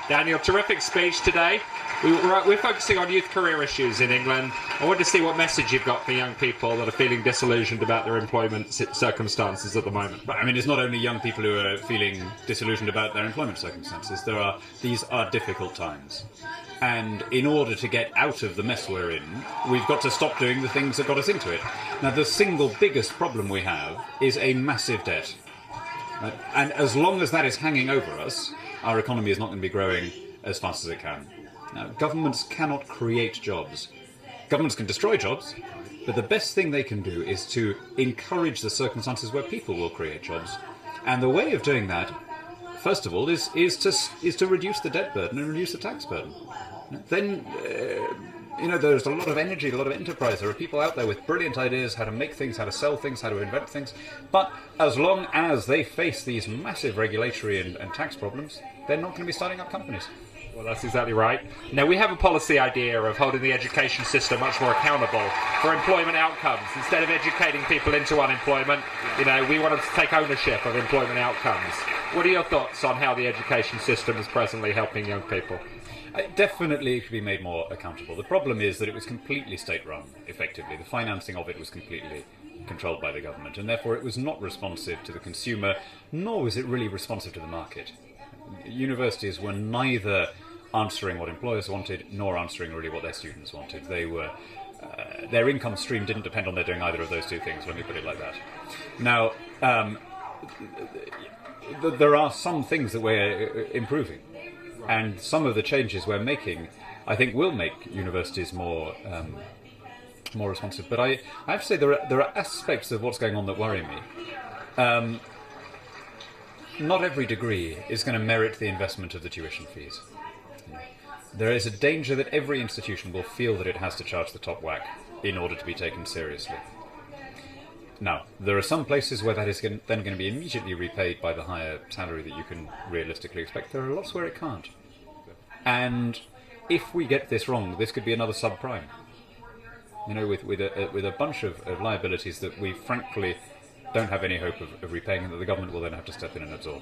Daniel, terrific speech today. We're focusing on youth career issues in England. I want to see what message you've got for young people that are feeling disillusioned about their employment circumstances at the moment. But I mean, it's not only young people who are feeling disillusioned about their employment circumstances. These are difficult times. And in order to get out of the mess we're in, we've got to stop doing the things that got us into it. Now, the single biggest problem we have is a massive debt. Right? And as long as that is hanging over us, our economy is not going to be growing as fast as it can. Now, governments cannot create jobs. Governments can destroy jobs, but the best thing they can do is to encourage the circumstances where people will create jobs. And the way of doing that, first of all, is to reduce the debt burden and reduce the tax burden. Then, there's a lot of energy, a lot of enterprise. There are people out there with brilliant ideas, how to make things, how to sell things, how to invent things. But as long as they face these massive regulatory and tax problems, they're not going to be starting up companies. Well, that's exactly right. Now, we have a policy idea of holding the education system much more accountable for employment outcomes. Instead of educating people into unemployment, we want them to take ownership of employment outcomes. What are your thoughts on how the education system is presently helping young people? Definitely it should be made more accountable. The problem is that it was completely state-run, effectively. The financing of it was completely controlled by the government, and therefore it was not responsive to the consumer, nor was it really responsive to the market. Universities were neither answering what employers wanted, nor answering really what their students wanted. They were their income stream didn't depend on their doing either of those two things, let me put it like that. Now, there are some things that we're improving. And some of the changes we're making, I think, will make universities more responsive. But I have to say there are aspects of what's going on that worry me. Not every degree is going to merit the investment of the tuition fees. There is a danger that every institution will feel that it has to charge the top whack in order to be taken seriously. Now, there are some places where that is then going to be immediately repaid by the higher salary that you can realistically expect. There are lots where it can't. And if we get this wrong, this could be another subprime. With a bunch of liabilities that we frankly don't have any hope of repaying, and that the government will then have to step in and absorb.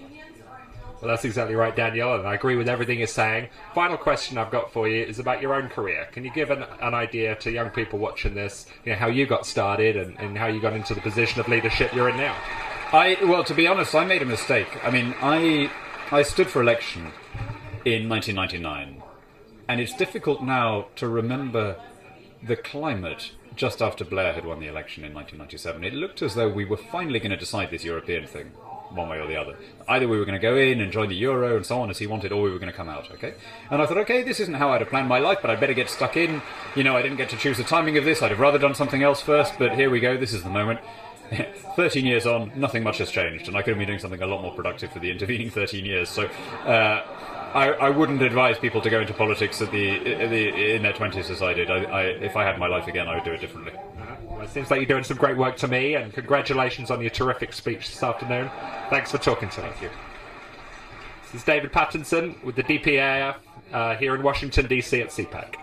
Well, that's exactly right, Daniel, and I agree with everything you're saying. Final question I've got for you is about your own career. Can you give an idea to young people watching this, how you got started and how you got into the position of leadership you're in now? Well, to be honest, I made a mistake. I mean, I stood for election in 1999, and it's difficult now to remember the climate just after Blair had won the election in 1997. It looked as though we were finally going to decide this European thing, one way or the other. Either we were going to go in and join the euro and so on as he wanted, or we were going to come out, okay? And I thought, okay, this isn't how I'd have planned my life, but I'd better get stuck in. I didn't get to choose the timing of this. I'd have rather done something else first, but here we go, this is the moment. 13 years on, nothing much has changed, and I could have been doing something a lot more productive for the intervening 13 years, so I wouldn't advise people to go into politics in their 20s as I did. If I had my life again, I would do it differently. Well, it seems like you're doing some great work to me, and congratulations on your terrific speech this afternoon. Thanks for talking to me. Thank you. This is David Pattinson with the dpaf here in Washington, D.C. at CPAC.